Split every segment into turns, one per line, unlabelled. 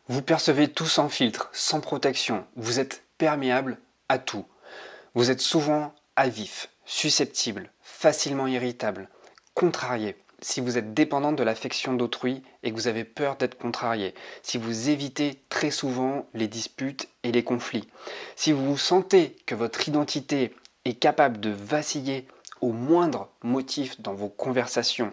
Vous percevez tout sans filtre, sans protection. Vous êtes perméable à tout. Vous êtes souvent à vif, susceptible, facilement irritable, contrarié. Si vous êtes dépendant de l'affection d'autrui et que vous avez peur d'être contrarié, si vous évitez très souvent les disputes et les conflits, si vous sentez que votre identité est capable de vaciller au moindre motif dans vos conversations,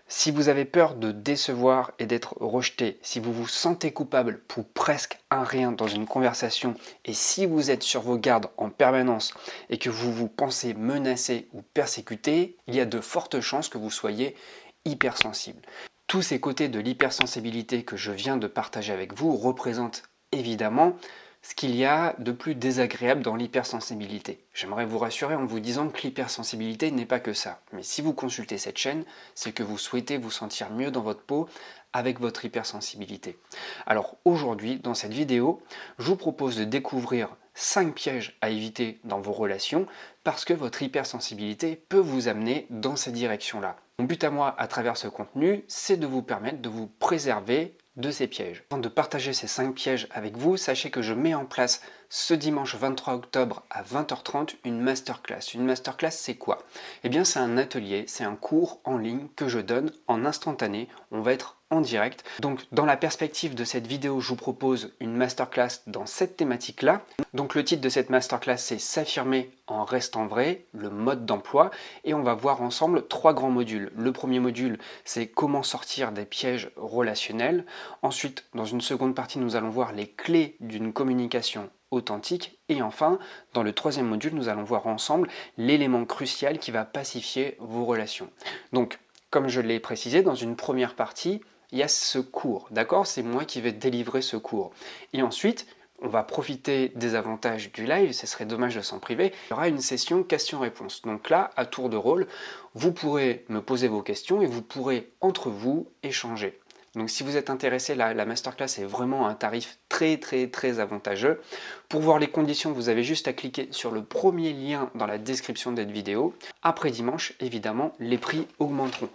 si vous avez peur de décevoir et d'être rejeté, si vous vous sentez coupable pour presque un rien dans une conversation, et si vous êtes sur vos gardes en permanence et que vous vous pensez menacé ou persécuté, il y a de fortes chances que vous soyez hypersensible. Tous ces côtés de l'hypersensibilité que je viens de partager avec vous représentent évidemment ce qu'il y a de plus désagréable dans l'hypersensibilité. J'aimerais vous rassurer en vous disant que l'hypersensibilité n'est pas que ça. Mais si vous consultez cette chaîne, c'est que vous souhaitez vous sentir mieux dans votre peau avec votre hypersensibilité. Alors aujourd'hui, dans cette vidéo, je vous propose de découvrir 5 pièges à éviter dans vos relations parce que votre hypersensibilité peut vous amener dans cette direction-là. Mon but à moi à travers ce contenu, c'est de vous permettre de vous préserver de ces pièges. Avant de partager ces 5 pièges avec vous, sachez que je mets en place ce dimanche 23 octobre à 20h30 une masterclass. Une masterclass, c'est quoi? Eh bien, c'est un atelier, c'est un cours en ligne que je donne en instantané. On va être en direct. Donc, dans la perspective de cette vidéo, je vous propose une masterclass dans cette thématique-là. Donc, le titre de cette masterclass, c'est S'affirmer en restant vrai, le mode d'emploi. Et on va voir ensemble 3 grands modules. Le premier module, c'est comment sortir des pièges relationnels. Ensuite, dans une seconde partie, nous allons voir les clés d'une communication authentique. Et enfin, dans le troisième module, nous allons voir ensemble l'élément crucial qui va pacifier vos relations. Donc, comme je l'ai précisé, dans une première partie, il y a ce cours, d'accord? C'est moi qui vais délivrer ce cours. Et ensuite, on va profiter des avantages du live, ce serait dommage de s'en priver. Il y aura une session questions-réponses. Donc là, à tour de rôle, vous pourrez me poser vos questions et vous pourrez entre vous échanger. Donc si vous êtes intéressé, la masterclass est vraiment un tarif très avantageux. Pour voir les conditions, vous avez juste à cliquer sur le premier lien dans la description de cette vidéo. Après dimanche, évidemment, les prix augmenteront.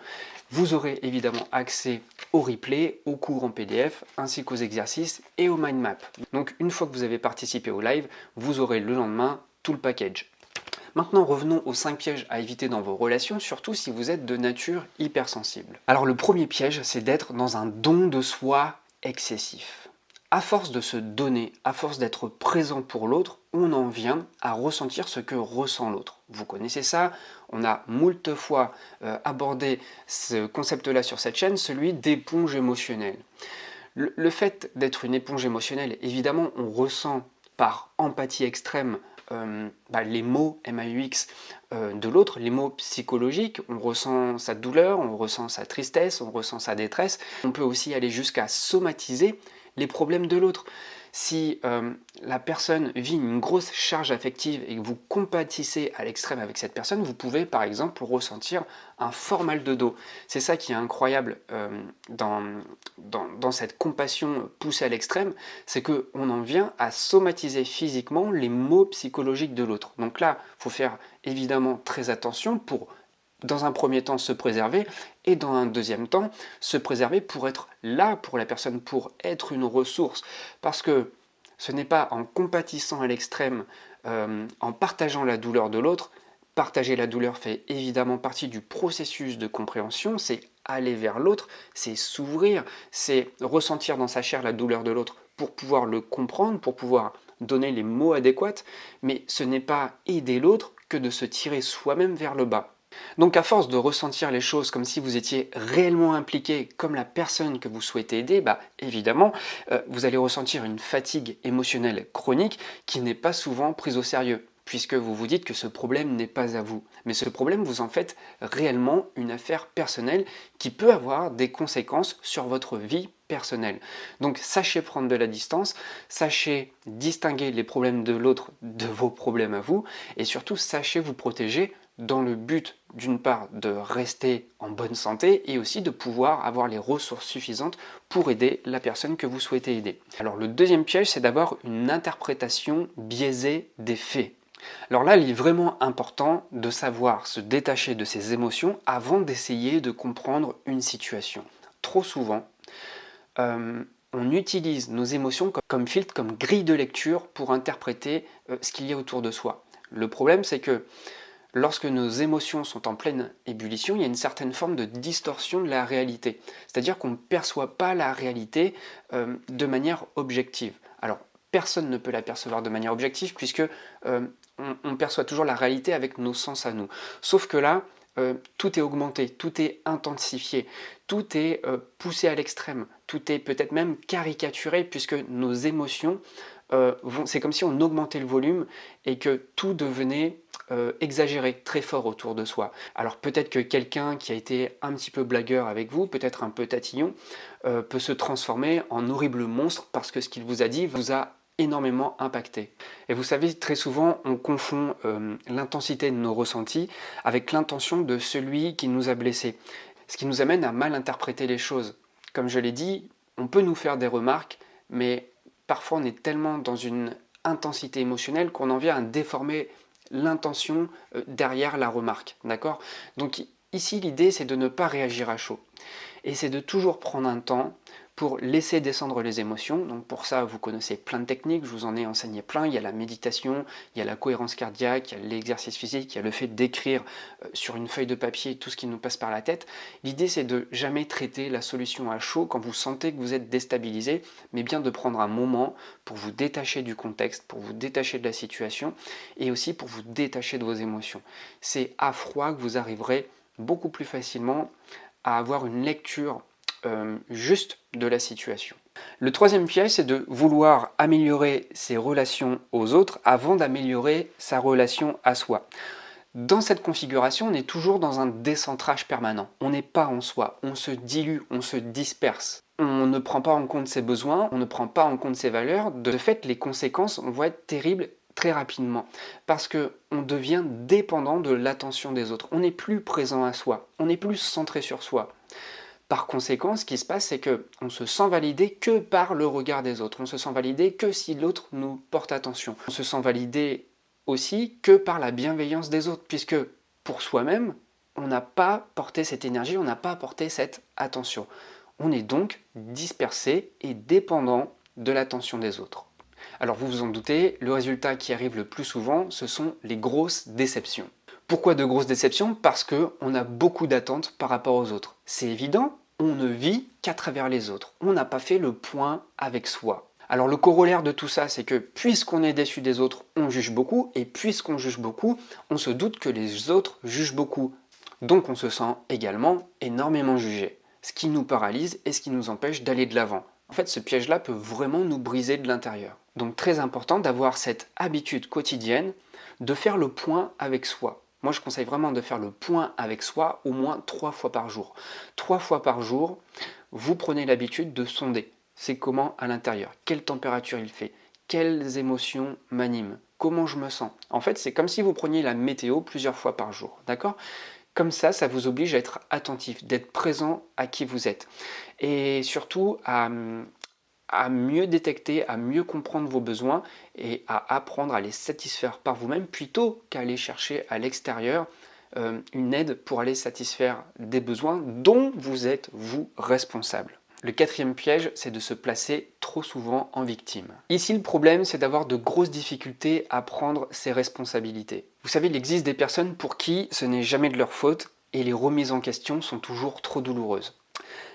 Vous aurez évidemment accès au replay, aux cours en PDF, ainsi qu'aux exercices et au mind map. Donc une fois que vous avez participé au live, vous aurez le lendemain tout le package. Maintenant, revenons aux 5 pièges à éviter dans vos relations, surtout si vous êtes de nature hypersensible. Alors le premier piège, c'est d'être dans un don de soi excessif. À force de se donner, à force d'être présent pour l'autre, on en vient à ressentir ce que ressent l'autre. Vous connaissez ça, on a moult fois abordé ce concept-là sur cette chaîne, celui d'éponge émotionnelle. Le fait d'être une éponge émotionnelle, évidemment, on ressent par empathie extrême les mots MAUX de l'autre, les mots psychologiques, on ressent sa douleur, on ressent sa tristesse, on ressent sa détresse. On peut aussi aller jusqu'à somatiser les problèmes de l'autre. Si la personne vit une grosse charge affective et que vous compatissez à l'extrême avec cette personne, vous pouvez par exemple ressentir un fort mal de dos. C'est ça qui est incroyable dans cette compassion poussée à l'extrême, c'est qu'on en vient à somatiser physiquement les maux psychologiques de l'autre. Donc là, il faut faire évidemment très attention pour dans un premier temps se préserver et dans un deuxième temps se préserver pour être là pour la personne, pour être une ressource. Parce que ce n'est pas en compatissant à l'extrême, en partageant la douleur de l'autre. Partager la douleur fait évidemment partie du processus de compréhension, c'est aller vers l'autre, c'est s'ouvrir, c'est ressentir dans sa chair la douleur de l'autre pour pouvoir le comprendre, pour pouvoir donner les mots adéquats, mais ce n'est pas aider l'autre que de se tirer soi-même vers le bas. Donc à force de ressentir les choses comme si vous étiez réellement impliqué comme la personne que vous souhaitez aider, évidemment, vous allez ressentir une fatigue émotionnelle chronique qui n'est pas souvent prise au sérieux, puisque vous vous dites que ce problème n'est pas à vous. Mais ce problème, vous en faites réellement une affaire personnelle qui peut avoir des conséquences sur votre vie personnelle. Donc sachez prendre de la distance, sachez distinguer les problèmes de l'autre de vos problèmes à vous, et surtout sachez vous protéger dans le but d'une part de rester en bonne santé et aussi de pouvoir avoir les ressources suffisantes pour aider la personne que vous souhaitez aider. Alors le deuxième piège, c'est d'avoir une interprétation biaisée des faits. Alors là, il est vraiment important de savoir se détacher de ses émotions avant d'essayer de comprendre une situation. Trop souvent, On utilise nos émotions comme filtre, comme grille de lecture pour interpréter ce qu'il y a autour de soi. Le problème, c'est que lorsque nos émotions sont en pleine ébullition, il y a une certaine forme de distorsion de la réalité. C'est-à-dire qu'on ne perçoit pas la réalité de manière objective. Alors, personne ne peut la percevoir de manière objective puisque on perçoit toujours la réalité avec nos sens à nous. Sauf que là, tout est augmenté, tout est intensifié, tout est poussé à l'extrême, tout est peut-être même caricaturé puisque nos émotions c'est comme si on augmentait le volume et que tout devenait exagéré, très fort autour de soi. Alors peut-être que quelqu'un qui a été un petit peu blagueur avec vous, peut-être un peu tatillon, peut se transformer en horrible monstre parce que ce qu'il vous a dit vous a énormément impacté. Et vous savez, très souvent, on confond l'intensité de nos ressentis avec l'intention de celui qui nous a blessés, ce qui nous amène à mal interpréter les choses. Comme je l'ai dit, on peut nous faire des remarques, mais parfois on est tellement dans une intensité émotionnelle qu'on en vient à déformer l'intention derrière la remarque, d'accord? Donc ici, l'idée, c'est de ne pas réagir à chaud. Et c'est de toujours prendre un temps pour laisser descendre les émotions. Donc pour ça, vous connaissez plein de techniques, je vous en ai enseigné plein. Il y a la méditation, il y a la cohérence cardiaque, il y a l'exercice physique, il y a le fait d'écrire sur une feuille de papier tout ce qui nous passe par la tête. L'idée, c'est de jamais traiter la solution à chaud quand vous sentez que vous êtes déstabilisé, mais bien de prendre un moment pour vous détacher du contexte, pour vous détacher de la situation et aussi pour vous détacher de vos émotions. C'est à froid que vous arriverez beaucoup plus facilement à avoir une lecture juste de la situation. Le troisième piège, c'est de vouloir améliorer ses relations aux autres avant d'améliorer sa relation à soi. Dans cette configuration, on est toujours dans un décentrage permanent. On n'est pas en soi, on se dilue, on se disperse. On ne prend pas en compte ses besoins, on ne prend pas en compte ses valeurs. De fait, les conséquences vont être terribles très rapidement parce qu'on devient dépendant de l'attention des autres. On n'est plus présent à soi, on n'est plus centré sur soi. Par conséquent, ce qui se passe, c'est qu'on se sent validé que par le regard des autres. On se sent validé que si l'autre nous porte attention. On se sent validé aussi que par la bienveillance des autres, puisque pour soi-même, on n'a pas porté cette énergie, on n'a pas porté cette attention. On est donc dispersé et dépendant de l'attention des autres. Alors vous vous en doutez, le résultat qui arrive le plus souvent, ce sont les grosses déceptions. Pourquoi de grosses déceptions? Parce qu'on a beaucoup d'attentes par rapport aux autres. C'est évident, on ne vit qu'à travers les autres. On n'a pas fait le point avec soi. Alors le corollaire de tout ça, c'est que puisqu'on est déçu des autres, on juge beaucoup, et puisqu'on juge beaucoup, on se doute que les autres jugent beaucoup. Donc on se sent également énormément jugé, ce qui nous paralyse et ce qui nous empêche d'aller de l'avant. En fait, ce piège-là peut vraiment nous briser de l'intérieur. Donc très important d'avoir cette habitude quotidienne de faire le point avec soi. Moi, je conseille vraiment de faire le point avec soi au moins 3 fois par jour. 3 fois par jour, vous prenez l'habitude de sonder. C'est comment à l'intérieur? Quelle température il fait? Quelles émotions m'animent? Comment je me sens? En fait, c'est comme si vous preniez la météo plusieurs fois par jour. D'accord? Comme ça vous oblige à être attentif, d'être présent à qui vous êtes. Et surtout à mieux détecter, à mieux comprendre vos besoins et à apprendre à les satisfaire par vous-même plutôt qu'à aller chercher à l'extérieur une aide pour aller satisfaire des besoins dont vous êtes, vous, responsable. Le quatrième piège, c'est de se placer trop souvent en victime. Ici, le problème, c'est d'avoir de grosses difficultés à prendre ses responsabilités. Vous savez, il existe des personnes pour qui ce n'est jamais de leur faute et les remises en question sont toujours trop douloureuses.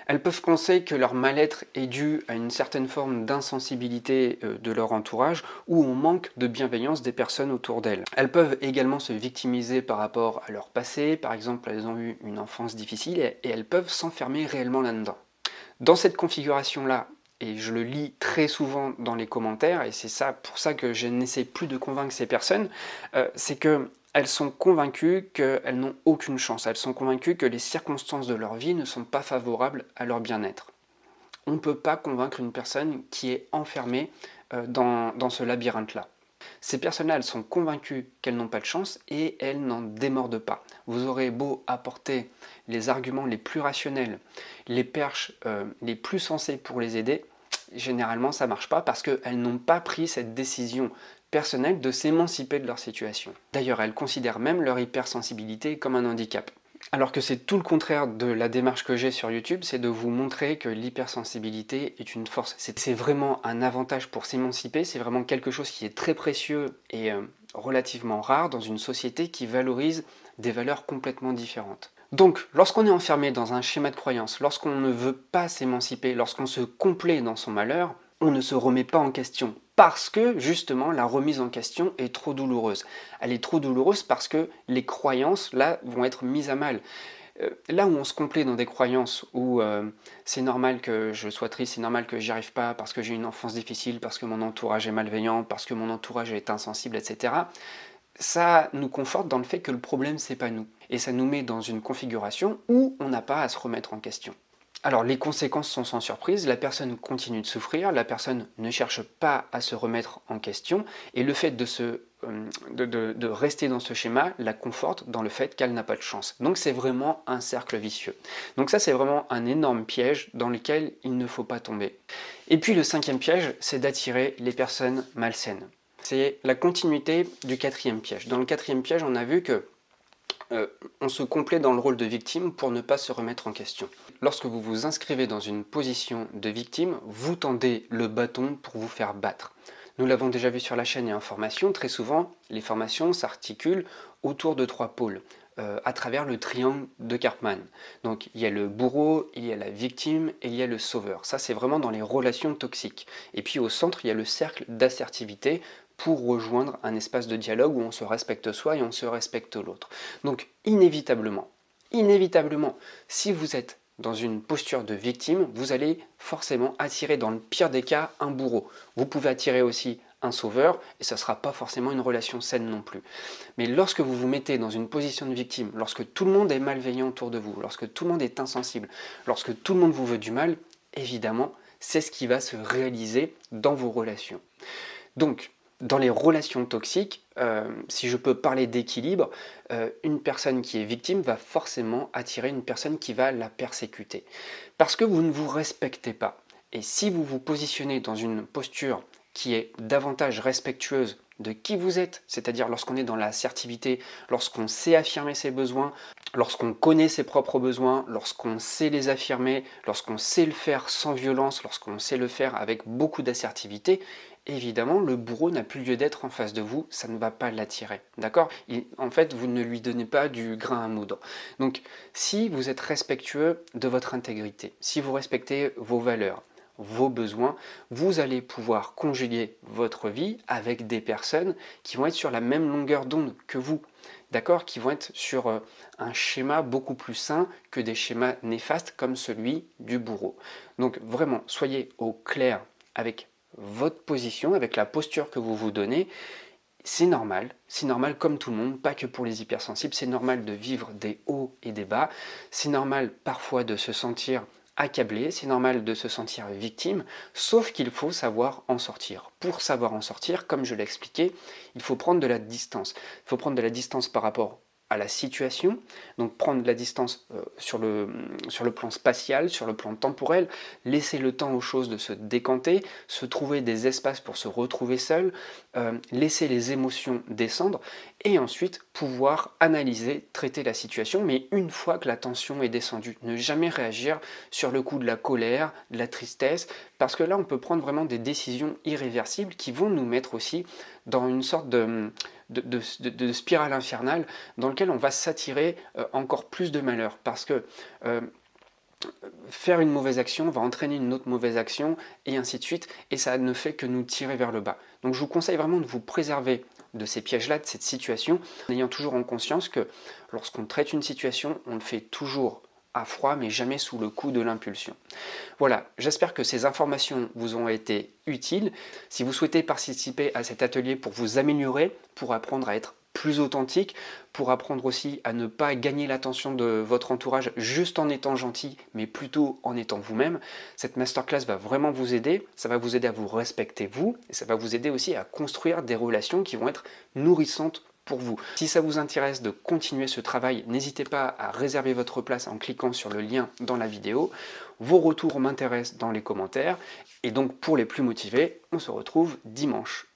Elles peuvent penser que leur mal-être est dû à une certaine forme d'insensibilité de leur entourage ou au manque de bienveillance des personnes autour d'elles. Elles peuvent également se victimiser par rapport à leur passé, par exemple elles ont eu une enfance difficile et elles peuvent s'enfermer réellement là-dedans. Dans cette configuration-là, et je le lis très souvent dans les commentaires, et c'est pour ça que je n'essaie plus de convaincre ces personnes, c'est qu'elles sont convaincues qu'elles n'ont aucune chance, elles sont convaincues que les circonstances de leur vie ne sont pas favorables à leur bien-être. On ne peut pas convaincre une personne qui est enfermée dans ce labyrinthe-là. Ces personnes-là, elles sont convaincues qu'elles n'ont pas de chance et elles n'en démordent pas. Vous aurez beau apporter les arguments les plus rationnels, les perches les plus sensées pour les aider, généralement ça ne marche pas parce qu'elles n'ont pas pris cette décision personnelle de s'émanciper de leur situation. D'ailleurs, elles considèrent même leur hypersensibilité comme un handicap. Alors que c'est tout le contraire de la démarche que j'ai sur YouTube, c'est de vous montrer que l'hypersensibilité est une force. C'est vraiment un avantage pour s'émanciper, c'est vraiment quelque chose qui est très précieux et relativement rare dans une société qui valorise des valeurs complètement différentes. Donc, lorsqu'on est enfermé dans un schéma de croyance, lorsqu'on ne veut pas s'émanciper, lorsqu'on se complaît dans son malheur, on ne se remet pas en question. Parce que, justement, la remise en question est trop douloureuse. Elle est trop douloureuse parce que les croyances, là, vont être mises à mal. Là où on se complaît dans des croyances où c'est normal que je sois triste, c'est normal que j'y arrive pas, parce que j'ai une enfance difficile, parce que mon entourage est malveillant, parce que mon entourage est insensible, etc., ça nous conforte dans le fait que le problème, c'est pas nous. Et ça nous met dans une configuration où on n'a pas à se remettre en question. Alors les conséquences sont sans surprise, la personne continue de souffrir, la personne ne cherche pas à se remettre en question, et le fait de rester dans ce schéma la conforte dans le fait qu'elle n'a pas de chance. Donc c'est vraiment un cercle vicieux. Donc ça c'est vraiment un énorme piège dans lequel il ne faut pas tomber. Et puis le cinquième piège, c'est d'attirer les personnes malsaines. C'est la continuité du quatrième piège. Dans le quatrième piège, on a vu que on se complaît dans le rôle de victime pour ne pas se remettre en question. Lorsque vous vous inscrivez dans une position de victime, vous tendez le bâton pour vous faire battre. Nous l'avons déjà vu sur la chaîne et en formation, très souvent, les formations s'articulent autour de 3 pôles, à travers le triangle de Karpman. Donc il y a le bourreau, il y a la victime et il y a le sauveur. Ça c'est vraiment dans les relations toxiques. Et puis au centre, il y a le cercle d'assertivité, pour rejoindre un espace de dialogue où on se respecte soi et on se respecte l'autre. Donc inévitablement, si vous êtes dans une posture de victime, vous allez forcément attirer dans le pire des cas un bourreau. Vous pouvez attirer aussi un sauveur et ça ne sera pas forcément une relation saine non plus. Mais lorsque vous vous mettez dans une position de victime, lorsque tout le monde est malveillant autour de vous, lorsque tout le monde est insensible, lorsque tout le monde vous veut du mal, évidemment, c'est ce qui va se réaliser dans vos relations. Donc, dans les relations toxiques, si je peux parler d'équilibre, une personne qui est victime va forcément attirer une personne qui va la persécuter. Parce que vous ne vous respectez pas. Et si vous vous positionnez dans une posture qui est davantage respectueuse de qui vous êtes, c'est-à-dire lorsqu'on est dans l'assertivité, lorsqu'on sait affirmer ses besoins, lorsqu'on connaît ses propres besoins, lorsqu'on sait les affirmer, lorsqu'on sait le faire sans violence, lorsqu'on sait le faire avec beaucoup d'assertivité, évidemment, le bourreau n'a plus lieu d'être en face de vous, ça ne va pas l'attirer, d'accord? En fait, vous ne lui donnez pas du grain à moudre. Donc, si vous êtes respectueux de votre intégrité, si vous respectez vos valeurs, vos besoins, vous allez pouvoir conjuguer votre vie avec des personnes qui vont être sur la même longueur d'onde que vous, d'accord, qui vont être sur un schéma beaucoup plus sain que des schémas néfastes comme celui du bourreau. Donc vraiment, soyez au clair avec votre position, avec la posture que vous vous donnez. C'est normal comme tout le monde, pas que pour les hypersensibles, c'est normal de vivre des hauts et des bas, c'est normal parfois de se sentir accablé, c'est normal de se sentir victime, sauf qu'il faut savoir en sortir. Pour savoir en sortir, comme je l'ai expliqué, il faut prendre de la distance. Il faut prendre de la distance par rapport à la situation, donc prendre de la distance sur le plan spatial, sur le plan temporel, laisser le temps aux choses de se décanter, se trouver des espaces pour se retrouver seul, laisser les émotions descendre, et ensuite pouvoir analyser, traiter la situation, mais une fois que la tension est descendue. Ne jamais réagir sur le coup de la colère, de la tristesse, parce que là on peut prendre vraiment des décisions irréversibles qui vont nous mettre aussi dans une sorte de spirale infernale dans lequel on va s'attirer encore plus de malheur, parce que faire une mauvaise action va entraîner une autre mauvaise action, et ainsi de suite, et ça ne fait que nous tirer vers le bas. Donc je vous conseille vraiment de vous préserver de ces pièges-là, de cette situation, en ayant toujours en conscience que lorsqu'on traite une situation, on le fait toujours à froid, mais jamais sous le coup de l'impulsion. Voilà, j'espère que ces informations vous ont été utiles. Si vous souhaitez participer à cet atelier pour vous améliorer, pour apprendre à être plus authentique, pour apprendre aussi à ne pas gagner l'attention de votre entourage juste en étant gentil, mais plutôt en étant vous-même, cette masterclass va vraiment vous aider. Ça va vous aider à vous respecter vous, et ça va vous aider aussi à construire des relations qui vont être nourrissantes pour vous. Si ça vous intéresse de continuer ce travail, n'hésitez pas à réserver votre place en cliquant sur le lien dans la vidéo. Vos retours m'intéressent dans les commentaires. Et donc pour les plus motivés, on se retrouve dimanche.